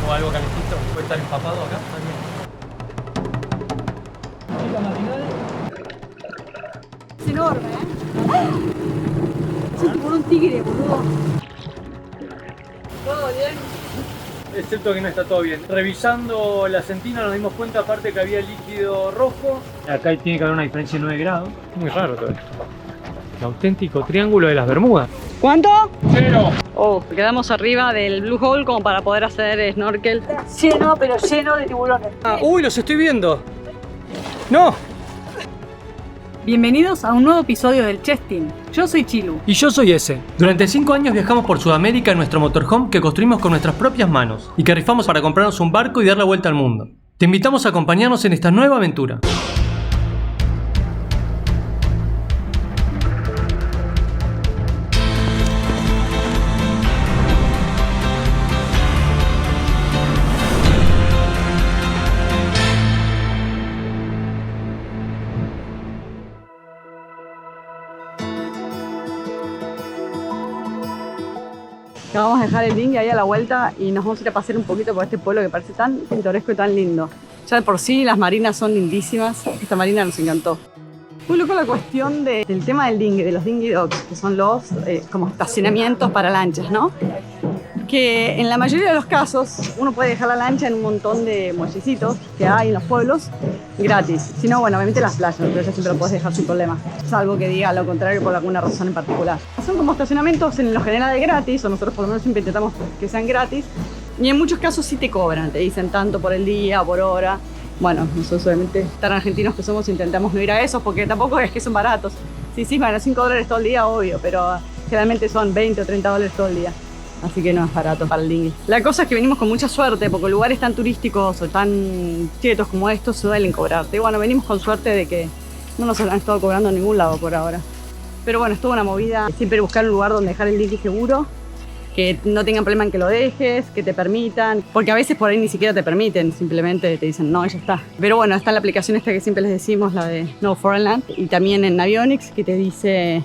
o algo calentito, puede estar empapado acá también. Es enorme, Es un tiburón tigre, boludo. ¿Todo bien? Excepto que no está todo bien. Revisando la sentina nos dimos cuenta aparte que había líquido rojo. Acá tiene que haber una diferencia de 9 grados. Muy raro todo esto. El auténtico triángulo de las Bermudas. ¿Cuánto? 0. Oh, quedamos arriba del Blue Hole como para poder hacer snorkel. Lleno, pero lleno de tiburones. Uy, los estoy viendo. ¡No! Bienvenidos a un nuevo episodio del Chestin. Yo soy Chilu. Y yo soy ese. Durante 5 años viajamos por Sudamérica en nuestro motorhome que construimos con nuestras propias manos y que rifamos para comprarnos un barco y dar la vuelta al mundo. Te invitamos a acompañarnos en esta nueva aventura. Vamos a dejar el dinghy ahí a la vuelta y nos vamos a ir a pasear un poquito por este pueblo que parece tan pintoresco y tan lindo. Ya de por sí las marinas son lindísimas, esta marina nos encantó. Muy loco la cuestión del tema del dinghy, de los dinghy docks, que son los como estacionamientos para lanchas, ¿no? Que en la mayoría de los casos uno puede dejar la lancha en un montón de muellecitos que hay en los pueblos gratis. Si no, bueno, obviamente las playas siempre lo puedes dejar sin problema, salvo que diga lo contrario por alguna razón en particular. Son como estacionamientos en lo general gratis, o nosotros por lo menos siempre intentamos que sean gratis, y en muchos casos sí te cobran, te dicen tanto por el día, por hora. Bueno, nosotros obviamente, tan argentinos que somos, intentamos no ir a esos porque tampoco es que son baratos. Sí, bueno, $5 todo el día, obvio, pero generalmente son 20 o 30 dólares todo el día. Así que no es barato para el dinghy. La cosa es que venimos con mucha suerte porque lugares tan turísticos o tan quietos como estos suelen cobrarte. Y bueno, venimos con suerte de que no nos han estado cobrando en ningún lado por ahora. Pero bueno, es toda una movida. Siempre buscar un lugar donde dejar el dinghy seguro, que no tengan problema en que lo dejes, que te permitan. Porque a veces por ahí ni siquiera te permiten, simplemente te dicen no, ya está. Pero bueno, está la aplicación esta que siempre les decimos, la de No Foreign Land. Y también en Navionics que te dice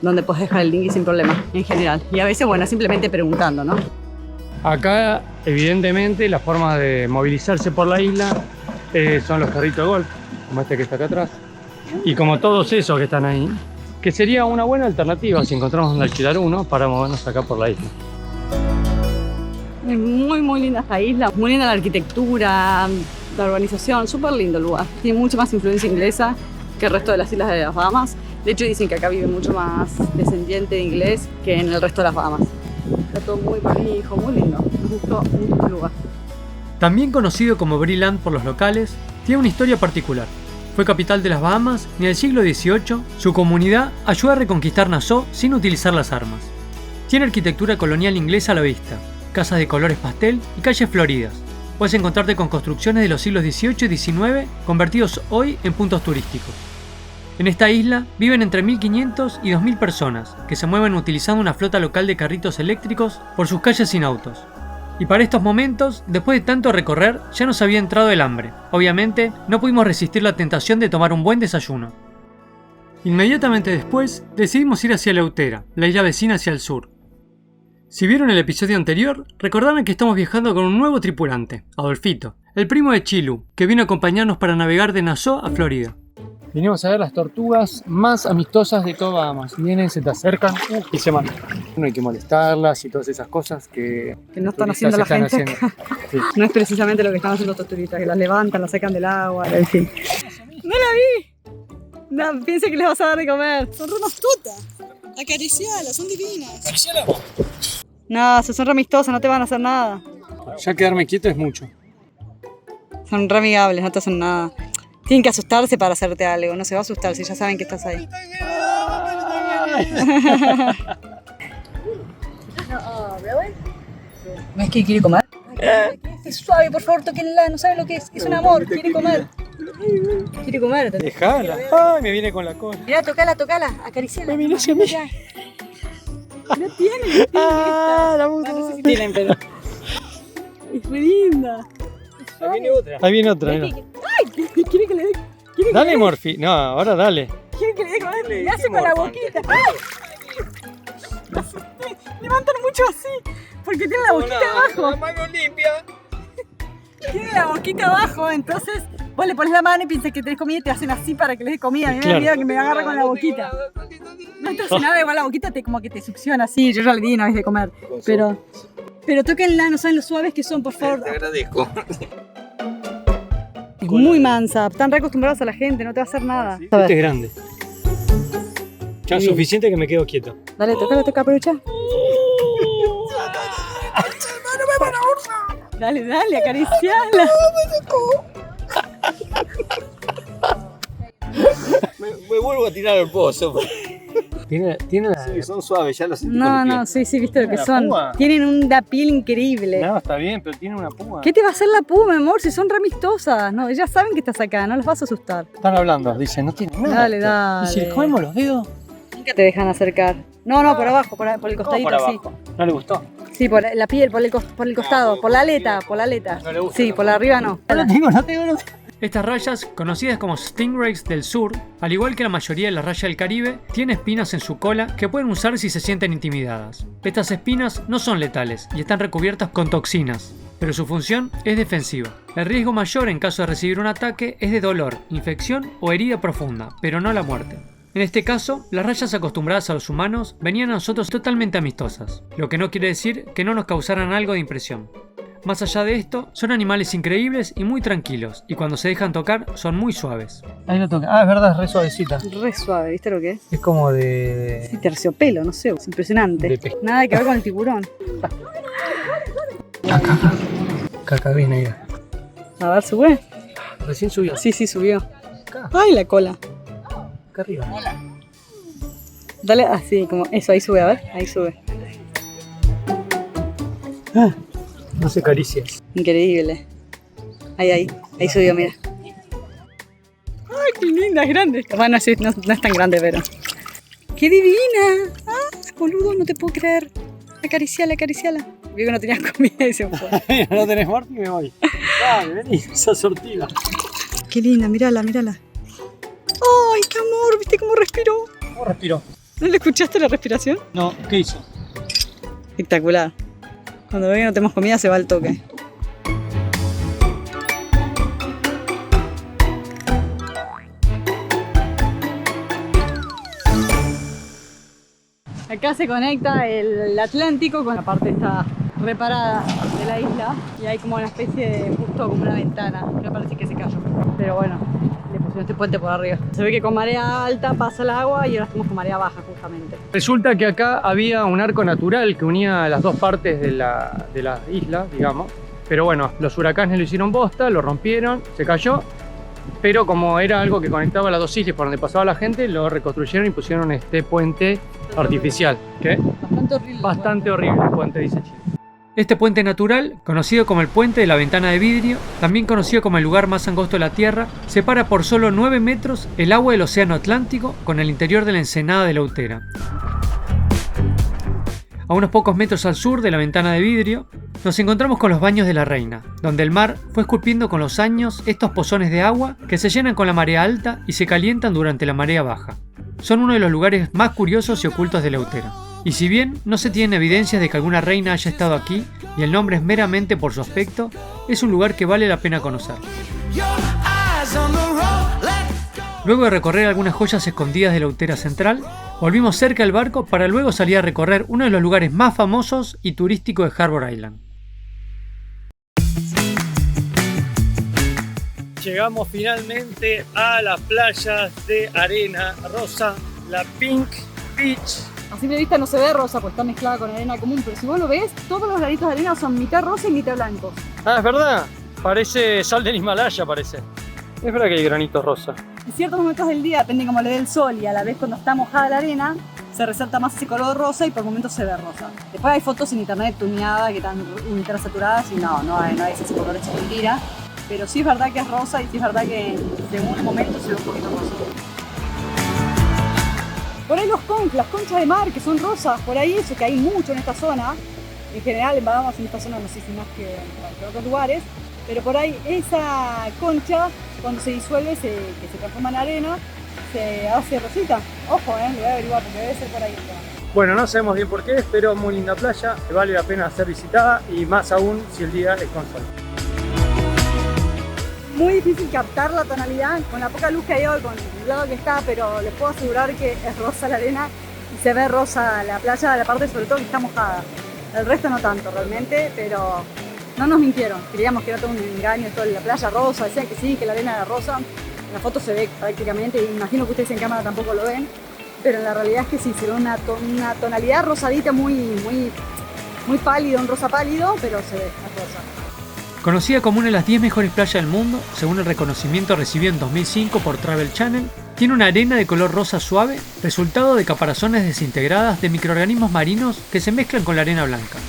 donde puedes dejar el dinghy sin problema, en general. Y a veces, bueno, simplemente preguntando, ¿no? Acá, evidentemente, las formas de movilizarse por la isla son los carritos de golf, como este que está acá atrás, y como todos esos que están ahí, que sería una buena alternativa si encontramos donde alquilar uno para movernos acá por la isla. Es muy linda esta isla, muy linda la arquitectura, la urbanización, súper lindo el lugar. Tiene mucha más influencia inglesa que el resto de las islas de las Bahamas. De hecho dicen que acá vive mucho más descendiente de inglés que en el resto de las Bahamas. Está todo muy prolijo, muy lindo. Nos gustó mucho el lugar. También conocido como Brilland por los locales, tiene una historia particular. Fue capital de las Bahamas y en el siglo XVIII su comunidad ayudó a reconquistar Nassau sin utilizar las armas. Tiene arquitectura colonial inglesa a la vista, casas de colores pastel y calles floridas. Puedes encontrarte con construcciones de los siglos XVIII y XIX convertidos hoy en puntos turísticos. En esta isla viven entre 1.500 y 2.000 personas que se mueven utilizando una flota local de carritos eléctricos por sus calles sin autos. Y para estos momentos, después de tanto recorrer, ya nos había entrado el hambre. Obviamente, no pudimos resistir la tentación de tomar un buen desayuno. Inmediatamente después, decidimos ir hacia Leutera, la isla vecina hacia el sur. Si vieron el episodio anterior, recordarán que estamos viajando con un nuevo tripulante, Adolfito, el primo de Chilu, que vino a acompañarnos para navegar de Nassau a Florida. Vinimos a ver las tortugas más amistosas de toda Bahamas. Vienen, se te acercan y se mandan. No hay que molestarlas y todas esas cosas que no están haciendo la gente acá. Sí. No es precisamente lo que están haciendo estos turistas, que las levantan, las sacan del agua, en fin. ¡No la vi! No, piensa que les vas a dar de comer. Son re astutas. Acaricialas, son divinas. Acaricialas. No, son re amistosas, no te van a hacer nada. Ya quedarme quieto es mucho. Son re amigables, no te hacen nada. Tienen que asustarse para hacerte algo, no se va a asustar si ya saben que estás ahí. ¿No es que quiere comer? Es suave, por favor, tóquenla, no sabe lo que es un amor, quiere comer. Quiere comer. Dejala. Ay, me viene con la cola. Mirá, tocala, acariciala. Me viene hacia mí. No tienen. La puta. No sé si tienen, pero es re linda. Ahí viene otra. Ahí viene otra. Ay, quiere que le dé. Dale, Morphy. No, ahora dale. Quiere que le dé comer. Le hace con la boquita. ¡Ay! Levantan mucho así. Porque tiene la boquita abajo. La mano limpia. Tiene la boquita abajo, entonces vos le pones la mano y piensas que tenés comida y te hacen así para que les dé comida. A mí me da miedo que me agarre con la boquita. No te hace nada, igual la boquita como que te succiona así. Yo ya le di una vez de comer. Pero tóquenla, no saben lo suaves que son, por favor. Te agradezco. Es muy mansa, están re acostumbrados a la gente, no te va a hacer nada. Este es grande. Ya suficiente que me quedo quieto. Dale, toca, aprovecha. Dale, acariciala. Me vuelvo a tirar al pozo. Tiene la... Sí, son suaves, ya lo sentí. No, sí, viste lo que son. Púa. Tienen una piel increíble. No, está bien, pero tiene una púa. ¿Qué te va a hacer la puma, amor? Si son re amistosas. No, ellas saben que estás acá, no las vas a asustar. Están hablando, dicen, no tiene nada. Dale. ¿Y si les comemos los dedos? Nunca te dejan acercar. No, por abajo, por el costadito, por sí. abajo. ¿No le gustó? Sí, por la piel, por el costado, por la aleta. No le gusta. Sí, por la arriba no. No tengo. Estas rayas, conocidas como stingrays del sur, al igual que la mayoría de las rayas del Caribe, tienen espinas en su cola que pueden usar si se sienten intimidadas. Estas espinas no son letales y están recubiertas con toxinas, pero su función es defensiva. El riesgo mayor en caso de recibir un ataque es de dolor, infección o herida profunda, pero no la muerte. En este caso, las rayas acostumbradas a los humanos venían a nosotros totalmente amistosas, lo que no quiere decir que no nos causaran algo de impresión. Más allá de esto, son animales increíbles y muy tranquilos, y cuando se dejan tocar son muy suaves. Ahí lo toca. Ah, es verdad, es re suavecita. Re suave, ¿viste lo que es? Es como de... Sí, terciopelo, no sé, es impresionante. Nada que ver con el tiburón. Caca, bien ahí. A ver, sube. Recién subió. Sí, subió. Acá, Ay, la cola. acá arriba. Dale así, como eso, ahí sube, a ver, ahí sube. Ah, no hace caricias. Increíble. Ahí subió, mira. Ay, qué linda, es grande. Bueno, sí, no es tan grande, pero... ¡Qué divina! Ah, boludo, no te puedo creer. Acariciala. Vi que no tenías comida y se fue. No tenés muerte y me voy. Dale, vení, esa sortida. Qué linda, mírala. ¡Ay, qué amor! ¿Viste cómo respiró? ¿Cómo respiró? ¿No le escuchaste la respiración? No, ¿qué hizo? Espectacular. Cuando ve que no tenemos comida se va al toque. Acá se conecta el Atlántico con la parte esta reparada de la isla y hay como una especie de, justo como una ventana, me parece que se cayó, pero bueno, le pusieron este puente por arriba. Se ve que con marea alta pasa el agua y ahora estamos con marea baja justamente. Resulta que acá había un arco natural que unía las dos partes de la isla, digamos. Pero bueno, los huracanes lo hicieron bosta, lo rompieron, se cayó. Pero como era algo que conectaba las dos islas por donde pasaba la gente, lo reconstruyeron y pusieron este puente artificial. ¿Qué? Bastante horrible. Bastante horrible el puente, dice Chile. Este puente natural, conocido como el puente de la ventana de vidrio, también conocido como el lugar más angosto de la Tierra, separa por solo 9 metros el agua del océano Atlántico con el interior de la ensenada de Lautera. A unos pocos metros al sur de la ventana de vidrio, nos encontramos con los baños de la Reina, donde el mar fue esculpiendo con los años estos pozones de agua que se llenan con la marea alta y se calientan durante la marea baja. Son uno de los lugares más curiosos y ocultos de Lautera. Y si bien no se tienen evidencias de que alguna reina haya estado aquí, y el nombre es meramente por su aspecto, es un lugar que vale la pena conocer. Luego de recorrer algunas joyas escondidas de Lautera Central, volvimos cerca del barco para luego salir a recorrer uno de los lugares más famosos y turísticos de Harbour Island. Llegamos finalmente a las playas de arena rosa, la Pink Beach. A simple vista no se ve rosa porque está mezclada con arena común, pero si vos lo ves, todos los granitos de arena son mitad rosa y mitad blanco. Ah, es verdad, parece sal del Himalaya, parece. Es verdad que hay granitos rosa. En ciertos momentos del día, depende cómo le dé el sol y a la vez cuando está mojada la arena, se resalta más ese color rosa y por momentos se ve rosa. Después hay fotos en internet tuneadas que están ultrasaturadas y no hay ese color hecho mentira. Pero sí es verdad que es rosa y sí es verdad que en un momento se ve un poquito rosa. Por ahí las conchas de mar que son rosas, por ahí eso que hay mucho en esta zona. En general en Bahamas en esta zona no sé si más que en otros lugares. Pero por ahí esa concha, cuando se disuelve, que se transforma en arena, se hace rosita. Ojo, le voy a averiguar porque debe ser por ahí. Bueno, no sabemos bien por qué, pero muy linda playa, que vale la pena ser visitada y más aún si el día es con sol. muy difícil captar la tonalidad con la poca luz que hay hoy, con el lado que está, pero les puedo asegurar que es rosa la arena y se ve rosa la playa, la parte sobre todo que está mojada. El resto no tanto realmente, pero no nos mintieron. Creíamos que era todo un engaño, toda la playa rosa, decían que sí, que la arena era rosa. En la foto se ve prácticamente, y imagino que ustedes en cámara tampoco lo ven, pero en la realidad es que sí, se ve una tonalidad rosadita muy pálido, un rosa pálido, pero se ve, es rosa. Conocida como una de las 10 mejores playas del mundo, según el reconocimiento recibido en 2005 por Travel Channel, tiene una arena de color rosa suave, resultado de caparazones desintegradas de microorganismos marinos que se mezclan con la arena blanca.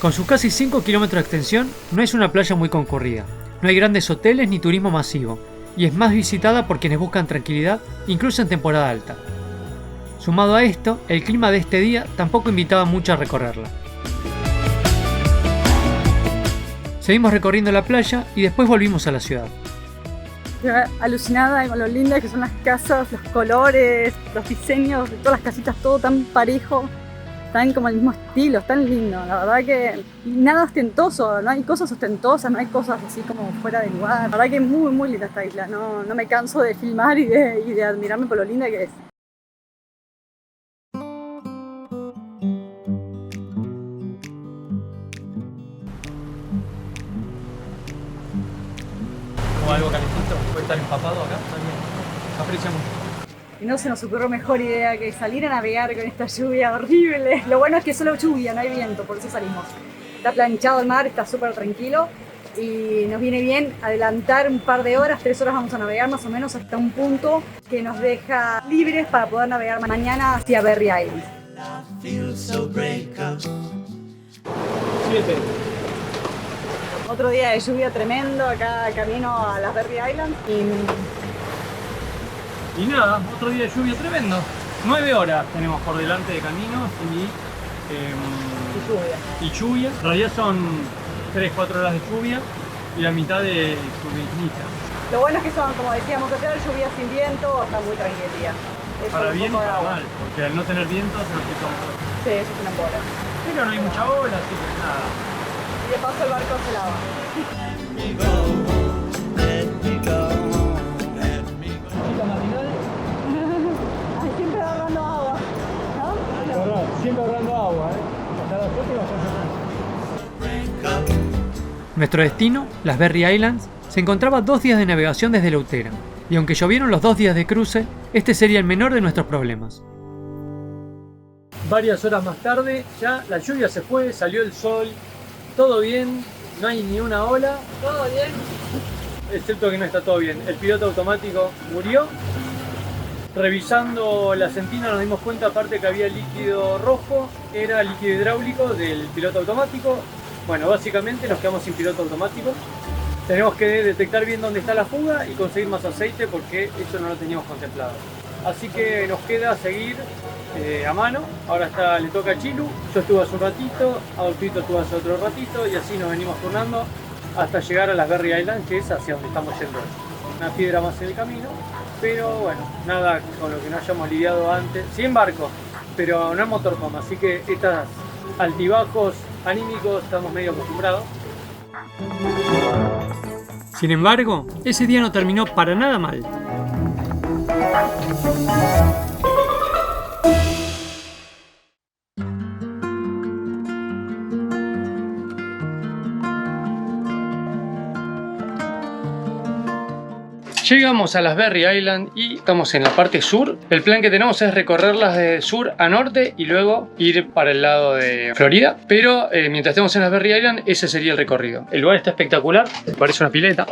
Con sus casi 5 kilómetros de extensión, no es una playa muy concurrida, no hay grandes hoteles ni turismo masivo, y es más visitada por quienes buscan tranquilidad, incluso en temporada alta. Sumado a esto, el clima de este día tampoco invitaba mucho a recorrerla. Seguimos recorriendo la playa y después volvimos a la ciudad. Alucinada con lo lindas que son las casas, los colores, los diseños de todas las casitas, todo tan parejo, tan como el mismo estilo, tan lindo. La verdad que nada ostentoso, no hay cosas ostentosas, no hay cosas así como fuera de lugar. La verdad que es muy linda esta isla, no me canso de filmar y de admirarme por lo linda que es. Algo calentito, puede estar empapado acá también. Aprecia mucho. Y no se nos ocurrió mejor idea que salir a navegar con esta lluvia horrible. Lo bueno es que es solo lluvia, no hay viento, por eso salimos. Está planchado el mar, está súper tranquilo y nos viene bien adelantar un par de horas, 3 horas vamos a navegar más o menos hasta un punto que nos deja libres para poder navegar mañana hacia Berry Island. 7. Otro día de lluvia tremendo, acá camino a las Berry Island Y nada, otro día de lluvia tremendo. 9 horas tenemos por delante de camino y lluvia. En realidad son 3-4 horas de lluvia y la mitad de lluviznita. Lo bueno es que son, como decíamos ayer, lluvia sin viento, está muy tranquila. Para bien y para mal, porque al no tener viento se nos quita un poco. Sí, eso es una bola. Pero no hay mucha ola, así que nada. Y de paso el barco se lava. Ay, siempre ahorrando agua, ¿no? Siempre ahorrando agua, Nuestro destino, las Berry Islands, se encontraba 2 días de navegación desde Eleuthera, y aunque llovieron los 2 días de cruce, este sería el menor de nuestros problemas. Varias horas más tarde, ya la lluvia se fue, salió el sol, todo bien, no hay ni una ola. ¿Todo bien? Excepto que no está todo bien. El piloto automático murió. Revisando la sentina nos dimos cuenta, aparte que había líquido rojo, era líquido hidráulico del piloto automático. Bueno, básicamente nos quedamos sin piloto automático. Tenemos que detectar bien dónde está la fuga y conseguir más aceite porque eso no lo teníamos contemplado. Así que nos queda seguir a mano. Ahora le toca a Chilu, yo estuve hace un ratito, Adolfito estuvo hace otro ratito y así nos venimos turnando hasta llegar a las Berry Islands, que es hacia donde estamos yendo hoy. Una piedra más en el camino, pero bueno, nada con lo que no hayamos lidiado antes. Sí en barco, pero no en motorhome, así que estos altibajos anímicos estamos medio acostumbrados. Sin embargo, ese día no terminó para nada mal. Llegamos a las Berry Island y estamos en la parte sur. El plan que tenemos es recorrerlas de sur a norte y luego ir para el lado de Florida. Pero mientras estemos en las Berry Island, ese sería el recorrido. El lugar está espectacular, parece una pileta.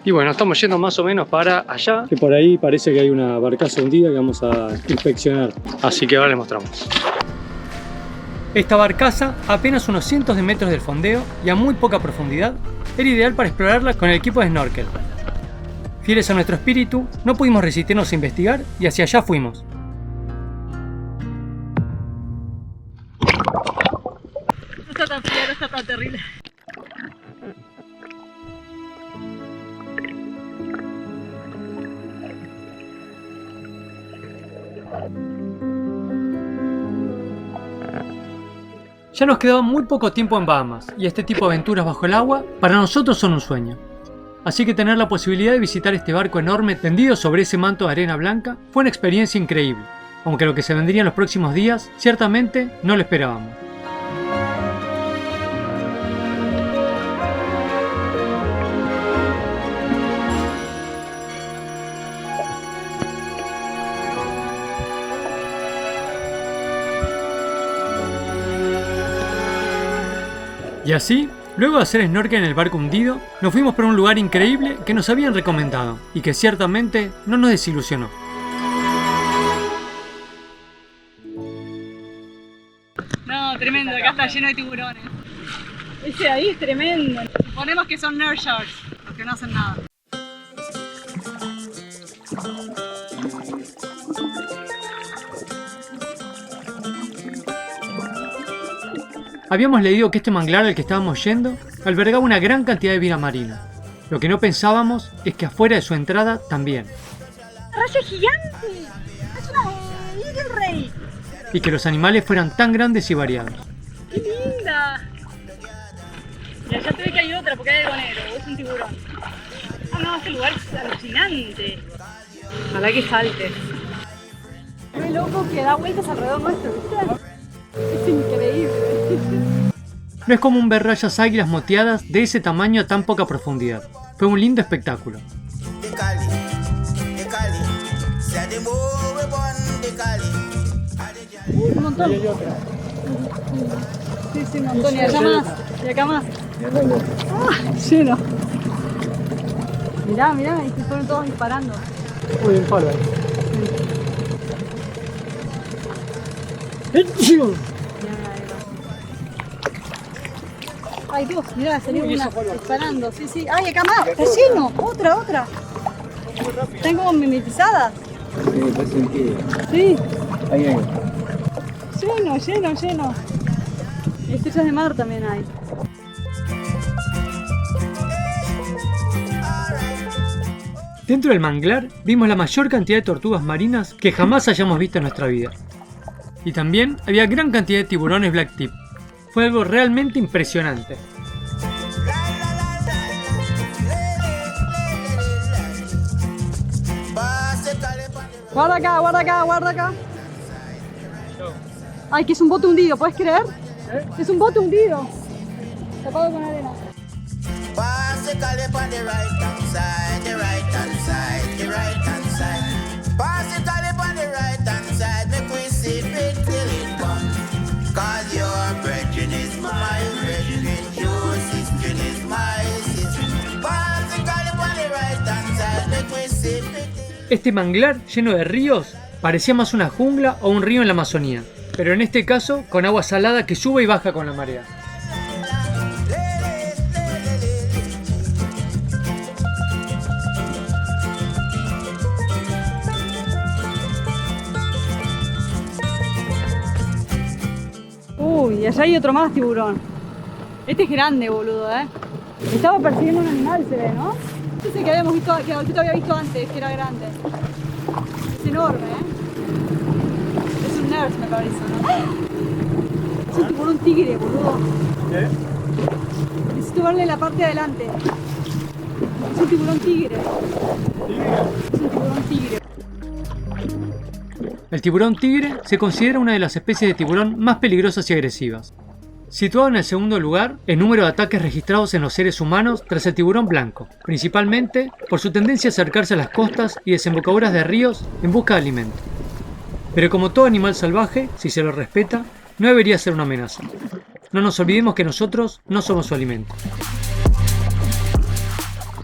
Y bueno, estamos yendo más o menos para allá, que por ahí parece que hay una barcaza hundida que vamos a inspeccionar. Así que ahora les mostramos. Esta barcaza, a apenas unos cientos de metros del fondeo y a muy poca profundidad, era ideal para explorarla con el equipo de snorkel. Fieles a nuestro espíritu, no pudimos resistirnos a investigar y hacia allá fuimos. No está tan fría, no está tan terrible. Ya nos quedaba muy poco tiempo en Bahamas y este tipo de aventuras bajo el agua para nosotros son un sueño. Así que tener la posibilidad de visitar este barco enorme tendido sobre ese manto de arena blanca fue una experiencia increíble, aunque lo que se vendría en los próximos días ciertamente no lo esperábamos. Y así, luego de hacer snorkel en el barco hundido, nos fuimos por un lugar increíble que nos habían recomendado y que ciertamente no nos desilusionó. No, tremendo, acá está lleno de tiburones. Ese ahí es tremendo. Ponemos que son nurse sharks, los que no hacen nada. Habíamos leído que este manglar al que estábamos yendo albergaba una gran cantidad de vida marina. Lo que no pensábamos es que afuera de su entrada también. ¡Raya gigante! ¡Es una Eagle Ray! Y que los animales fueran tan grandes y variados. ¡Qué linda! Y allá te ve que hay otra porque hay algo negro, es un tiburón. Ah, no, este lugar es alucinante. Ojalá que salte. Qué loco que da vueltas alrededor nuestro, ¿viste? Es increíble. No es común ver rayas águilas moteadas de ese tamaño a tan poca profundidad. Fue un lindo espectáculo. Un montón. Sí, un montón. Y allá más. Y acá más. ¡Ah! Lleno. Mirá, y se fueron todos disparando. Muy bien, palo ahí. Ay, Dios, mirá, salió una disparando. Sí. Ay, acá más. Está lleno. Otra. Están como mimetizadas. Sí, parece que... Sí. Ahí. Lleno. Estrellas de mar también hay. Dentro del manglar vimos la mayor cantidad de tortugas marinas que jamás hayamos visto en nuestra vida. Y también había gran cantidad de tiburones black tip. Fue algo realmente impresionante. Guarda acá. Ay, que es un bote hundido, ¿puedes creer? Es un bote hundido. Tapado con arena. Este manglar lleno de ríos parecía más una jungla o un río en la Amazonía, pero en este caso con agua salada que sube y baja con la marea. Uy, y allá hay otro más tiburón. Este es grande, boludo, Estaba persiguiendo un animal, se ve, ¿no? Este es el que habíamos visto, que yo te había visto antes, que era grande. Es enorme, Es un nurse, me parece, ¿no? Es un tiburón tigre, boludo. ¿Qué? Necesito verle la parte de adelante. Es un tiburón tigre. Es un tiburón tigre. El tiburón tigre se considera una de las especies de tiburón más peligrosas y agresivas. Situado en el segundo lugar, el número de ataques registrados en los seres humanos tras el tiburón blanco, principalmente por su tendencia a acercarse a las costas y desembocaduras de ríos en busca de alimento. Pero como todo animal salvaje, si se lo respeta, no debería ser una amenaza. No nos olvidemos que nosotros no somos su alimento.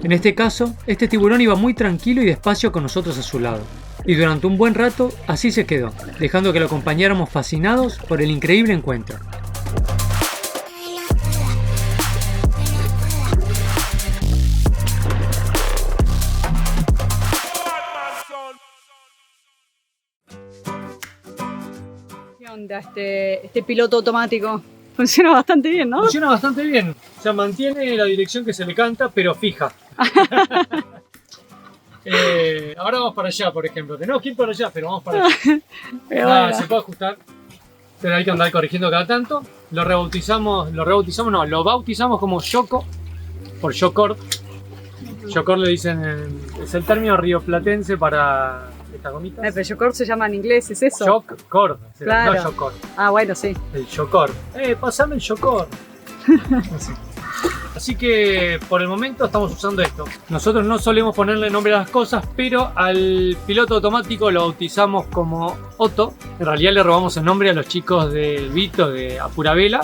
En este caso, este tiburón iba muy tranquilo y despacio con nosotros a su lado. Y durante un buen rato así se quedó, dejando que lo acompañáramos fascinados por el increíble encuentro. ¿Qué onda este piloto automático? Funciona bastante bien, ¿no? Funciona bastante bien, o sea, mantiene la dirección que se le canta, pero fija. Ahora vamos para allá, por ejemplo. Tenemos que ir para allá, pero vamos para allá. Bueno. Se puede ajustar, pero hay que andar corrigiendo cada tanto. Lo bautizamos como Yoko, por Yokord. Yocor le dicen, es el término rioplatense para estas gomitas. Pero Yocor se llama en inglés, ¿es eso? Yocor, Claro. no Yocor. Ah, bueno, sí. El Yocor. Pasame el Yocor. Así que por el momento estamos usando esto. Nosotros no solemos ponerle nombre a las cosas, pero al piloto automático lo bautizamos como Otto. En realidad le robamos el nombre a los chicos del Vito de Apura Vela,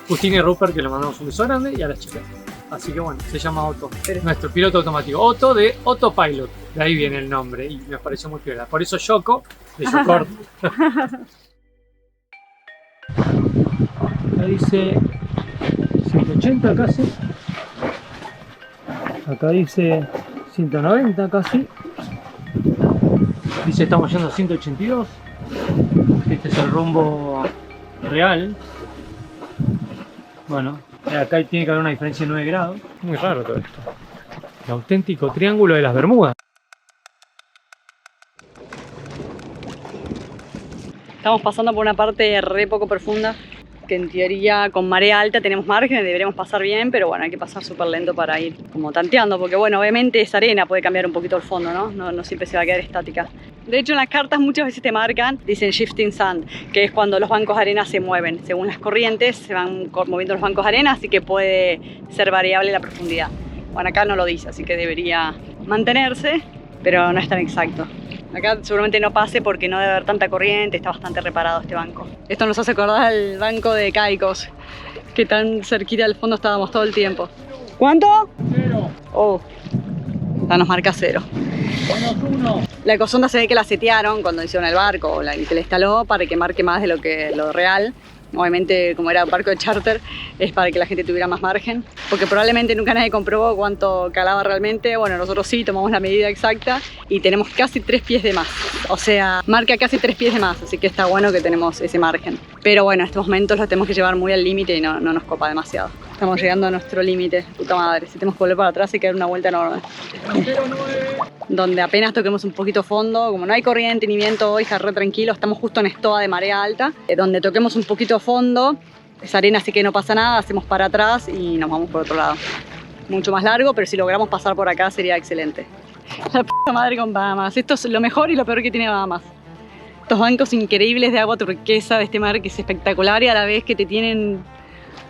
Justina y Rupert, que le mandamos un beso grande, y a las chicas. Así que bueno, se llama Otto, nuestro piloto automático. Otto de Autopilot, de ahí viene el nombre y nos pareció muy piola. Por eso Yoko, de Yocor. Acá dice 180 casi. Acá dice 190 casi. Dice estamos yendo a 182. Este es el rumbo real. Bueno, acá tiene que haber una diferencia de 9 grados. Muy raro todo esto. El auténtico triángulo de las Bermudas. Estamos pasando por una parte re poco profunda, que en teoría con marea alta tenemos margen, deberíamos pasar bien, pero bueno, hay que pasar súper lento para ir como tanteando, porque bueno, obviamente esa arena puede cambiar un poquito el fondo, ¿no? No siempre se va a quedar estática. De hecho, en las cartas muchas veces te marcan, dicen shifting sand, que es cuando los bancos de arena se mueven. Según las corrientes se van moviendo los bancos de arena, así que puede ser variable la profundidad. Bueno, acá no lo dice, así que debería mantenerse, pero no es tan exacto. Acá seguramente no pase porque no debe haber tanta corriente, está bastante reparado este banco. Esto nos hace acordar al banco de Caicos, que tan cerquita del fondo estábamos todo el tiempo. ¿Cuánto? 0. Oh, ya nos marca 0. -1. La ecosonda se ve que la setearon cuando hicieron el barco, o que la instaló para que marque más de lo real. Obviamente, como era un barco de charter, es para que la gente tuviera más margen, porque probablemente nunca nadie comprobó cuánto calaba realmente. Bueno, nosotros sí tomamos la medida exacta y tenemos casi 3 pies de más, o sea, marca casi 3 pies de más, así que está bueno que tenemos ese margen. Pero bueno, en estos momentos los tenemos que llevar muy al límite y no nos copa demasiado. Estamos llegando a nuestro límite, puta madre, si tenemos que volver para atrás y que dar una vuelta enorme. 0,9. Donde apenas toquemos un poquito fondo, como no hay corriente ni viento hoy, está re tranquilo, estamos justo en estoa de marea alta, donde toquemos un poquito fondo, esa arena así que no pasa nada, hacemos para atrás y nos vamos por otro lado. Mucho más largo, pero si logramos pasar por acá sería excelente. La puta madre con Bahamas, esto es lo mejor y lo peor que tiene Bahamas. Estos bancos increíbles de agua turquesa de este mar que es espectacular y a la vez que te tienen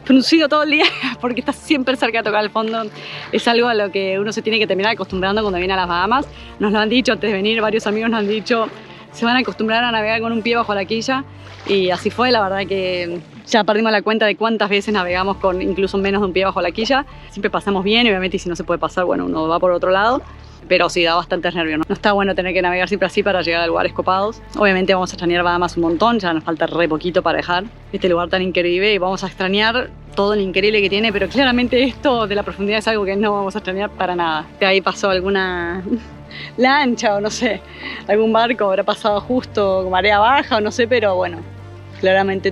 fruncido todo el día porque estás siempre cerca de tocar el fondo. Es algo a lo que uno se tiene que terminar acostumbrando cuando viene a las Bahamas. Nos lo han dicho antes de venir, varios amigos nos han dicho se van a acostumbrar a navegar con un pie bajo la quilla y así fue. La verdad que ya perdimos la cuenta de cuántas veces navegamos con incluso menos de un pie bajo la quilla. Siempre pasamos bien y obviamente si no se puede pasar, bueno, uno va por otro lado. Pero sí, da bastantes nervios, ¿no? No está bueno tener que navegar siempre así para llegar a lugares copados. Obviamente vamos a extrañar Bahamas un montón, ya nos falta re poquito para dejar este lugar tan increíble y vamos a extrañar todo lo increíble que tiene, pero claramente esto de la profundidad es algo que no vamos a extrañar para nada. De ahí pasó alguna lancha o no sé, algún barco habrá pasado justo con marea baja o no sé, pero bueno, claramente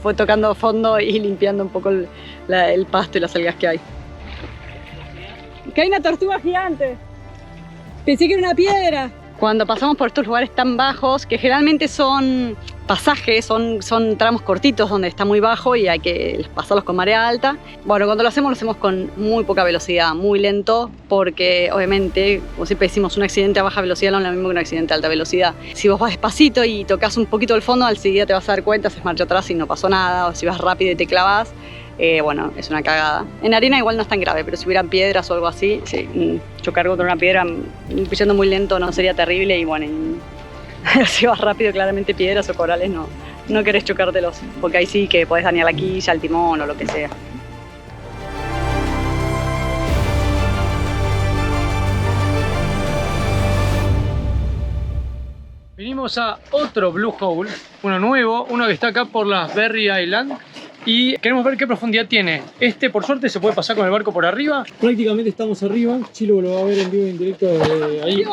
fue tocando fondo y limpiando un poco el pasto y las algas que hay. Que hay una tortuga gigante. Pensé que era una piedra. Cuando pasamos por estos lugares tan bajos, que generalmente son pasajes, son tramos cortitos donde está muy bajo y hay que pasarlos con marea alta. Bueno, cuando lo hacemos con muy poca velocidad, muy lento, porque obviamente, como siempre decimos, un accidente a baja velocidad no es lo mismo que un accidente a alta velocidad. Si vos vas despacito y tocas un poquito el fondo, al seguida te vas a dar cuenta, haces marcha atrás y no pasó nada, o si vas rápido y te clavas, bueno, es una cagada. En arena igual no es tan grave, pero si hubieran piedras o algo así, sí, chocar contra una piedra pillando muy lento no sería terrible y bueno, si vas rápido claramente piedras o corales no querés chocártelos, porque ahí sí que podés dañar la quilla, el timón o lo que sea. Venimos a otro Blue Hole, uno nuevo, uno que está acá por las Berry Island. Y queremos ver qué profundidad tiene. Este, por suerte, se puede pasar con el barco por arriba. Prácticamente estamos arriba. Chilo lo va a ver en vivo y en directo desde ahí.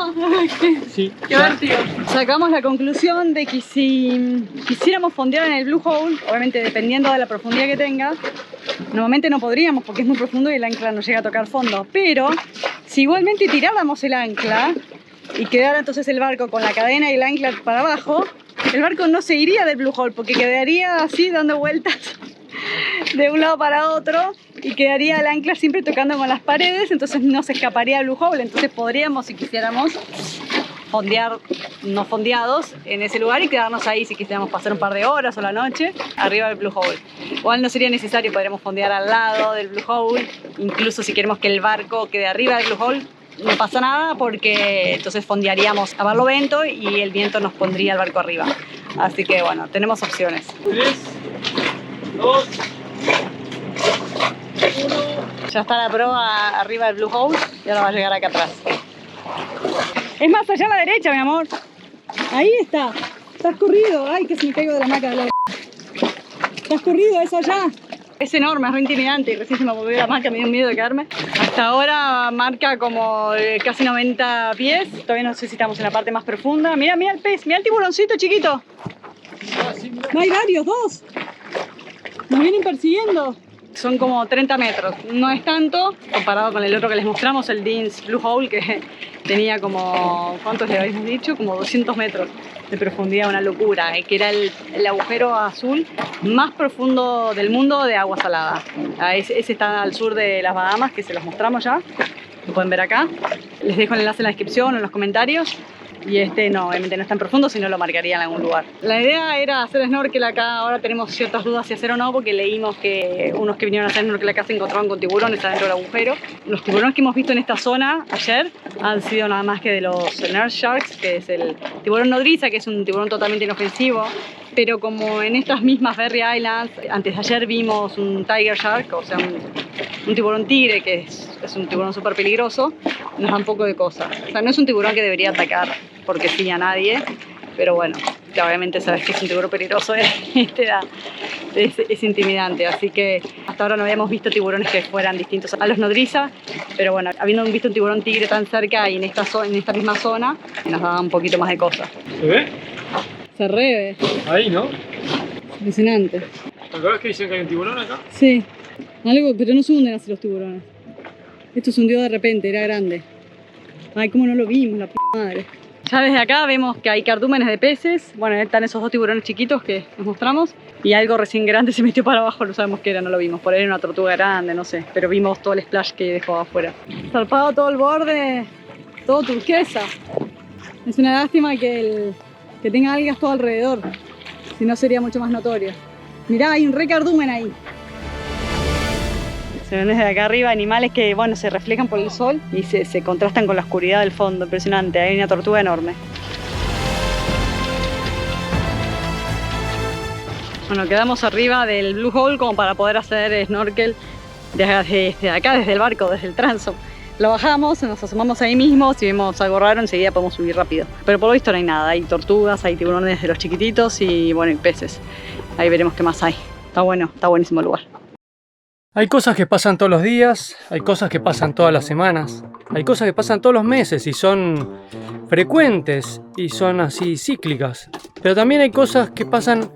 Sí. Qué divertido. Sacamos la conclusión de que si quisiéramos fondear en el Blue Hole, obviamente dependiendo de la profundidad que tenga, normalmente no podríamos porque es muy profundo y el ancla no llega a tocar fondo. Pero si igualmente tiráramos el ancla y quedara entonces el barco con la cadena y el ancla para abajo, el barco no se iría del Blue Hole porque quedaría así dando vueltas de un lado para otro y quedaría el ancla siempre tocando con las paredes, entonces no se escaparía el Blue Hole. Entonces podríamos, si quisiéramos, fondear no fondeados en ese lugar y quedarnos ahí si quisiéramos pasar un par de horas o la noche arriba del Blue Hole. Igual no sería necesario, podríamos fondear al lado del Blue Hole, incluso si queremos que el barco quede arriba del Blue Hole, no pasa nada porque entonces fondearíamos a barlovento y el viento nos pondría el barco arriba. Así que bueno, tenemos opciones. 3, 2, 1. Ya está la proa arriba del Blue Hole y ahora va a llegar acá atrás. Es más allá a la derecha, mi amor. Ahí está. Está escurrido. Ay, que se me caigo de la hamaca de la... Está escurrido, es allá. Es enorme, es re intimidante y recién se me volvió la hamaca, me dio miedo de caerme. Hasta ahora marca como casi 90 pies. Todavía no sé si estamos en la parte más profunda. Mira, mira el pez, mira el tiburoncito chiquito. No hay varios, 2. Nos vienen persiguiendo. Son como 30 metros, no es tanto comparado con el otro que les mostramos, el Dean's Blue Hole, que tenía como, ¿cuántos le habéis dicho? Como 200 metros de profundidad, una locura, que era el agujero azul más profundo del mundo de agua salada. Ese está al sur de las Bahamas, que se los mostramos ya, lo pueden ver acá. Les dejo el enlace en la descripción o en los comentarios. Y este no, obviamente no es tan profundo, si no lo marcaría en algún lugar. La idea era hacer snorkel acá. Ahora tenemos ciertas dudas si hacer o no, porque leímos que unos que vinieron a hacer snorkel acá se encontraron con tiburones adentro del agujero. Los tiburones que hemos visto en esta zona ayer han sido nada más que de los nurse sharks, que es el tiburón nodriza, que es un tiburón totalmente inofensivo. Pero como en estas mismas Berry Islands, antes de ayer vimos un tiger shark, o sea un tiburón tigre, que es un tiburón súper peligroso, nos da un poco de cosa. O sea, no es un tiburón que debería atacar porque sí a nadie, pero bueno, ya obviamente sabes que es un tiburón peligroso, es intimidante, así que hasta ahora no habíamos visto tiburones que fueran distintos a los nodriza, pero bueno, habiendo visto un tiburón tigre tan cerca y en esta misma zona, nos daba un poquito más de cosas. ¿Se ve? Se re ve. Ahí, ¿no? Impresionante. ¿Te acuerdas que dicen que hay un tiburón acá? Sí, algo, pero no se hunden así los tiburones. Esto se hundió de repente, era grande. Ay, cómo no lo vimos, la p*** madre. Ya desde acá vemos que hay cardúmenes de peces. Bueno, están esos 2 tiburones chiquitos que nos mostramos. Y algo recién grande se metió para abajo, no sabemos qué era, no lo vimos. Por ahí era una tortuga grande, no sé. Pero vimos todo el splash que dejó afuera. Zarpado todo el borde, todo turquesa. Es una lástima que tenga algas todo alrededor. Si no sería mucho más notorio. Mirá, hay un re cardumen ahí. Se ven desde acá arriba animales que, bueno, se reflejan por el sol y se contrastan con la oscuridad del fondo. Impresionante, hay una tortuga enorme. Bueno, quedamos arriba del Blue Hole como para poder hacer snorkel desde acá, desde el barco, desde el transom. Lo bajamos, nos asomamos ahí mismo, si vemos algo raro enseguida podemos subir rápido. Pero por lo visto no hay nada, hay tortugas, hay tiburones de los chiquititos y bueno, y peces. Ahí veremos qué más hay. Está bueno, está buenísimo el lugar. Hay cosas que pasan todos los días, hay cosas que pasan todas las semanas, hay cosas que pasan todos los meses y son frecuentes y son así cíclicas. Pero también hay cosas que pasan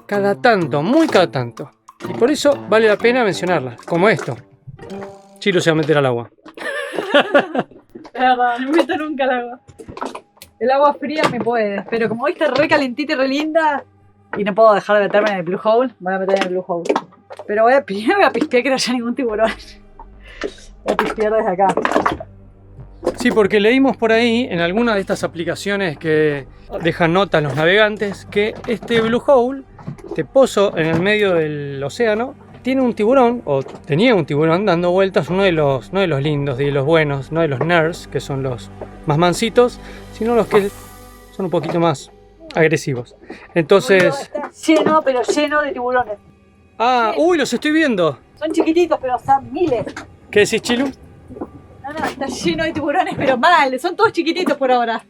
cada tanto, muy cada tanto. Y por eso vale la pena mencionarlas, como esto. Chilo se va a meter al agua. Es verdad, no me meto nunca al agua. El agua fría me puede, pero como hoy está re calentita y re linda y no puedo dejar de meterme en el Blue Hole, me voy a meter en el Blue Hole. Pero primero voy a pispear que no haya ningún tiburón. Voy a pispear desde acá. Sí, porque leímos por ahí en alguna de estas aplicaciones que dejan notas los navegantes que este Blue Hole, este pozo en el medio del océano, tiene un tiburón, o tenía un tiburón dando vueltas, no de los lindos, de los buenos, no de los nerds, que son los más mansitos, sino los que son un poquito más agresivos. Entonces... Está lleno, pero lleno de tiburones. Ah, uy, los estoy viendo. Son chiquititos, pero son miles. ¿Qué decís, Chilu? No, está lleno de tiburones, pero mal. Son todos chiquititos por ahora.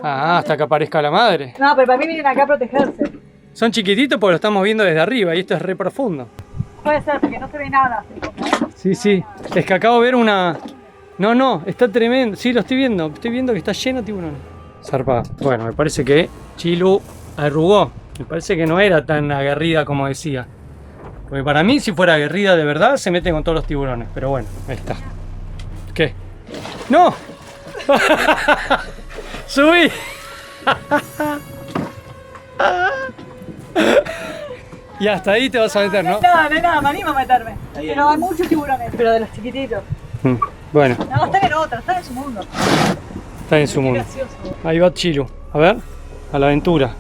Hasta que aparezca la madre. No, pero para mí vienen acá a protegerse. Son chiquititos porque lo estamos viendo desde arriba y esto es re profundo. Puede ser, porque no se ve nada. Sí, sí. Es que acabo de ver una... No, está tremendo. Sí, lo estoy viendo. Estoy viendo que está lleno de tiburones. Zarpa. Bueno, me parece que Chilu arrugó. Me parece que no era tan aguerrida como decía. Porque para mí, si fuera aguerrida de verdad, se mete con todos los tiburones. Pero bueno, ahí está. ¿Qué? ¡No! ¡Subí! Y hasta ahí te vas a meter, ¿no? No, no hay nada, me animo a meterme. Pero hay muchos tiburones, pero de los chiquititos. Bueno, No, están en otra, están en su mundo. está en su Qué mundo. gracioso. Ahí va Chilu. A ver, a la aventura.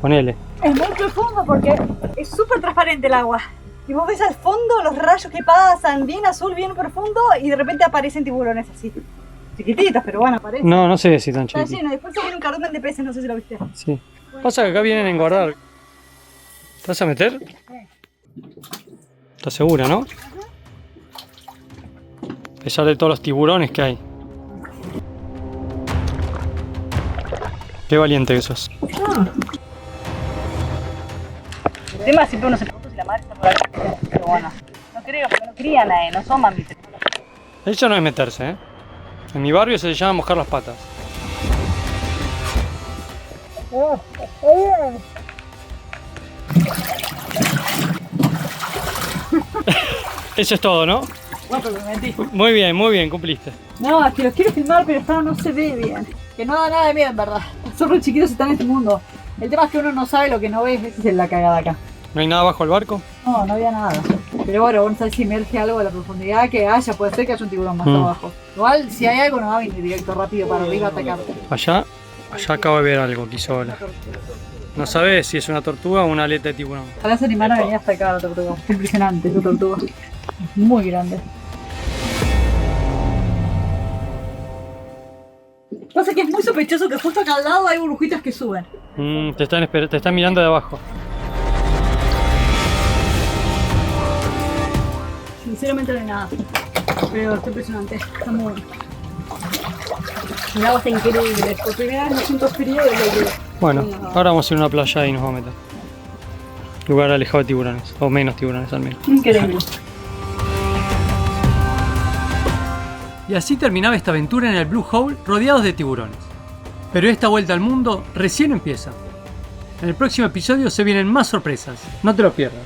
Ponele. Es muy profundo porque es súper transparente el agua. Y vos ves al fondo los rayos que pasan, bien azul, bien profundo, y de repente aparecen tiburones así. Chiquititos, pero bueno, aparecen. No, no sé si tan Está chiquito. lleno, después se viene un cardumen de peces, no sé si lo viste. Sí. Pasa que acá vienen a engordar. ¿Te vas a meter? ¿Estás segura, no? A pesar de todos los tiburones que hay. Qué valiente que sos. El tema es siempre uno se pregunta si la madre está por ahí. Pero bueno, no creo, porque no crían ahí, no son mamíferos. Eso no es meterse, ¿eh? En mi barrio se le llama mojar las patas. Eso es todo, ¿no? Bueno, pero me metí. Muy bien, cumpliste. No, es que los quiero filmar, pero no se ve bien. Que no da nada de miedo, en verdad. Son re chiquitos y están en este mundo. El tema es que uno no sabe lo que no ve, esa es la cagada acá. ¿No hay nada bajo el barco? No, no había nada. Pero bueno, vamos a ver si emerge algo de la profundidad que haya. Puede ser que haya un tiburón más abajo. Igual, si hay algo, no va a venir directo, rápido para arriba a atacarte. Allá acabo de ver algo que hizo ola. No sabes si es una tortuga o una aleta de tiburón. Ojalá se animara a venir hasta acá la tortuga. Es impresionante esa tortuga. Es muy grande. Pasa que es muy sospechoso que justo acá al lado hay burbujitas que suben. Te están mirando de abajo. Sinceramente no hay nada. Pero está impresionante. Está muy bueno. El agua está increíble. Por primera vez no siento frío desde que... Bueno, ahora vamos a ir a una playa y nos vamos a meter. Lugar alejado de tiburones. O menos tiburones al menos. Increíble. Y así terminaba esta aventura en el Blue Hole rodeados de tiburones. Pero esta vuelta al mundo recién empieza. En el próximo episodio se vienen más sorpresas. No te lo pierdas.